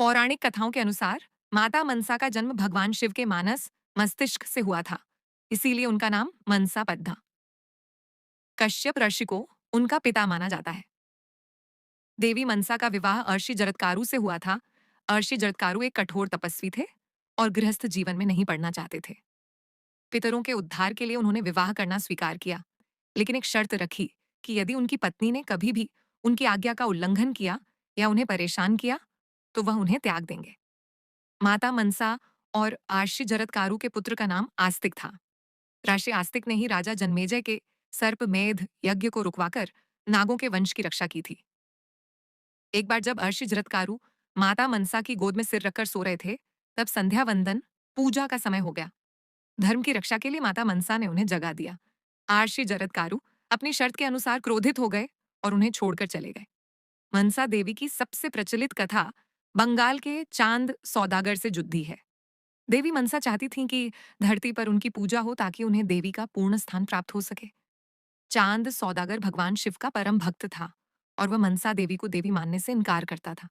पौराणिक कथाओं के अनुसार माता मनसा का जन्म भगवान शिव के मानस मस्तिष्क से हुआ था। इसीलिए उनका नाम मनसा पद्धा। कश्यप ऋषि को उनका पिता माना जाता है। देवी मनसा का विवाह अर्षि जरत्कारु से हुआ था। अर्षि जरत्कारु एक कठोर तपस्वी थे और गृहस्थ जीवन में नहीं पड़ना चाहते थे। पितरों के उद्धार के लिए उन्होंने विवाह करना स्वीकार किया, लेकिन एक शर्त रखी कि यदि उनकी पत्नी ने कभी भी उनकी आज्ञा का उल्लंघन किया या उन्हें परेशान किया, तो वह उन्हें त्याग देंगे। माता मनसा और आर्षि जरत्कारु के पुत्र का नाम आस्तिक था। राशि आस्तिक ने ही राजा जन्मेजय के सर्पमेध यज्ञ को रुकवाकर नागों के वंश की रक्षा की थी। एक बार जब अर्षि जरत्कारु माता मनसा की गोद में सिर रखकर सो रहे थे, तब संध्या वंदन पूजा का समय हो गया। धर्म की रक्षा के लिए माता मनसा ने उन्हें जगा दिया। आर्षि जरत्कारु अपनी शर्त के अनुसार क्रोधित हो गए और उन्हें छोड़कर चले गए। मनसा देवी की सबसे प्रचलित कथा बंगाल के चांद सौदागर से जुड़ी है। देवी मनसा चाहती थीं कि धरती पर उनकी पूजा हो ताकि उन्हें देवी का पूर्ण स्थान प्राप्त हो सके। चांद सौदागर भगवान शिव का परम भक्त था और वह मनसा देवी को देवी मानने से इनकार करता था।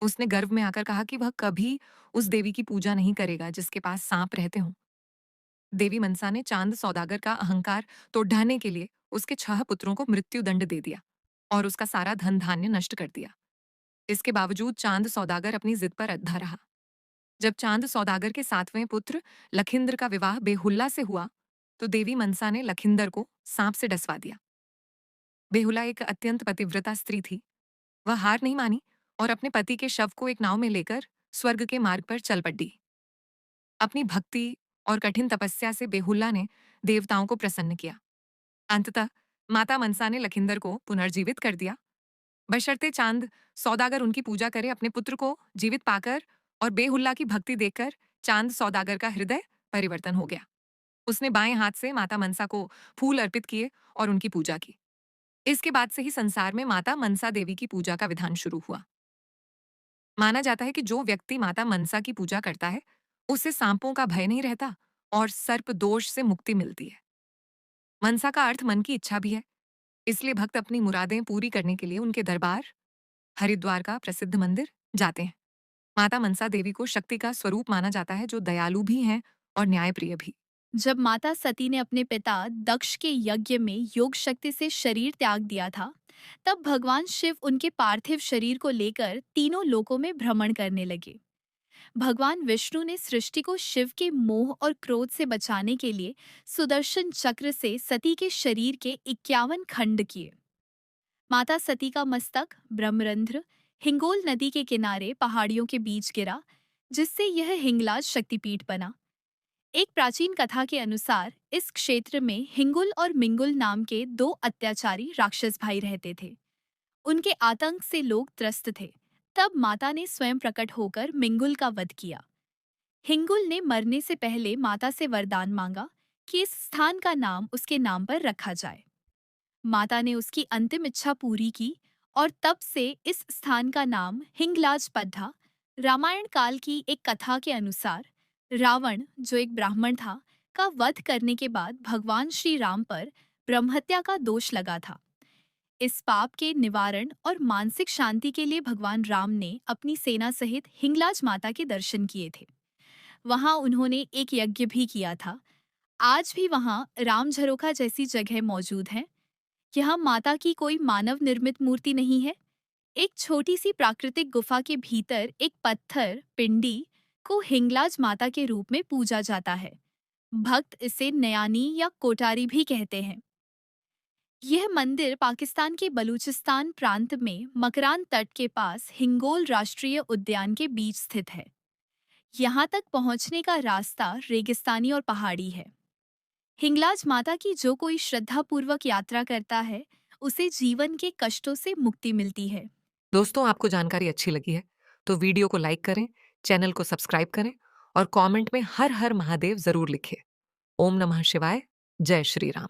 उसने गर्व में आकर कहा कि वह कभी उस देवी की पूजा नहीं करेगा जिसके पास सांप रहते हों। देवी मनसा ने चांद सौदागर का अहंकार तोड़ने के लिए उसके 6 पुत्रों को मृत्यु दंड दे दिया और उसका सारा धन धान्य नष्ट कर दिया। इसके बावजूद चांद सौदागर अपनी जिद पर अड़ा रहा। जब चांद सौदागर के 7वें पुत्र लखिंद्र का विवाह बेहुल्ला से हुआ, तो देवी मनसा ने लखिंदर को सांप से डसवा दिया। बेहुला एक अत्यंत पतिव्रता स्त्री थी। वह हार नहीं मानी और अपने पति के शव को एक नाव में लेकर स्वर्ग के मार्ग पर चल पड़ी। अपनी भक्ति और कठिन तपस्या से बेहुल्ला ने देवताओं को प्रसन्न किया। अंततः माता मनसा ने लखिंदर को पुनर्जीवित कर दिया, बशर्ते चांद सौदागर उनकी पूजा करे। अपने पुत्र को जीवित पाकर और बेहुल्ला की भक्ति देखकर चांद सौदागर का हृदय परिवर्तन हो गया। उसने बाएं हाथ से माता मनसा को फूल अर्पित किए और उनकी पूजा की। इसके बाद से ही संसार में माता मनसा देवी की पूजा का विधान शुरू हुआ। माना जाता है कि जो व्यक्ति माता मनसा की पूजा करता है, उसे सांपों का भय नहीं रहता और सर्प दोष से मुक्ति मिलती है। मनसा का अर्थ मन की इच्छा भी है, इसलिए भक्त अपनी मुरादें पूरी करने के लिए उनके दरबार, हरिद्वार का प्रसिद्ध मंदिर जाते हैं। माता मनसा देवी को शक्ति का स्वरूप माना जाता है, जो दयालु भी हैं और न्यायप्रिय भी। जब माता सती ने अपने पिता दक्ष के यज्ञ में योग शक्ति से शरीर त्याग दिया था, तब भगवान शिव उनके पार्थिव शरीर को लेकर तीनों लोकों में भ्रमण करने लगे। भगवान विष्णु ने सृष्टि को शिव के मोह और क्रोध से बचाने के लिए सुदर्शन चक्र से सती के शरीर के 51 खंड किए। माता सती का मस्तक ब्रह्मरंध्र हिंगोल नदी के किनारे पहाड़ियों के बीच गिरा, जिससे यह हिंगलाज शक्तिपीठ बना। एक प्राचीन कथा के अनुसार इस क्षेत्र में हिंगुल और मिंगुल नाम के दो अत्याचारी राक्षस भाई रहते थे। उनके आतंक से लोग त्रस्त थे। तब माता ने स्वयं प्रकट होकर मिंगुल का वध किया। हिंगुल ने मरने से पहले माता से वरदान मांगा कि इस स्थान का नाम उसके नाम पर रखा जाए। माता ने उसकी अंतिम इच्छा पूरी की और तब से इस स्थान का नाम हिंगलाज पड्ढा। रामायण काल की एक कथा के अनुसार रावण, जो एक ब्राह्मण था, का वध करने के बाद भगवान श्री राम पर ब्रह्महत्या का दोष लगा था। इस पाप के निवारण और मानसिक शांति के लिए भगवान राम ने अपनी सेना सहित हिंगलाज माता के दर्शन किए थे। वहां उन्होंने एक यज्ञ भी किया था। आज भी वहां राम झरोखा जैसी जगह मौजूद है। यहाँ माता की कोई मानव निर्मित मूर्ति नहीं है। एक छोटी सी प्राकृतिक गुफा के भीतर एक पत्थर पिंडी को हिंगलाज माता के रूप में पूजा जाता है। भक्त इसे नयानी या कोटारी भी कहते हैं। यह मंदिर पाकिस्तान के बलूचिस्तान प्रांत में मकरान तट के पास हिंगोल राष्ट्रीय उद्यान के बीच स्थित है। यहाँ तक पहुँचने का रास्ता रेगिस्तानी और पहाड़ी है। हिंगलाज माता की जो कोई श्रद्धापूर्वक यात्रा करता है, उसे जीवन के कष्टों से मुक्ति मिलती है। दोस्तों, आपको जानकारी अच्छी लगी है तो वीडियो को लाइक करें, चैनल को सब्सक्राइब करें और कमेंट में हर हर महादेव जरूर लिखें। ओम नमः शिवाय। जय श्री राम।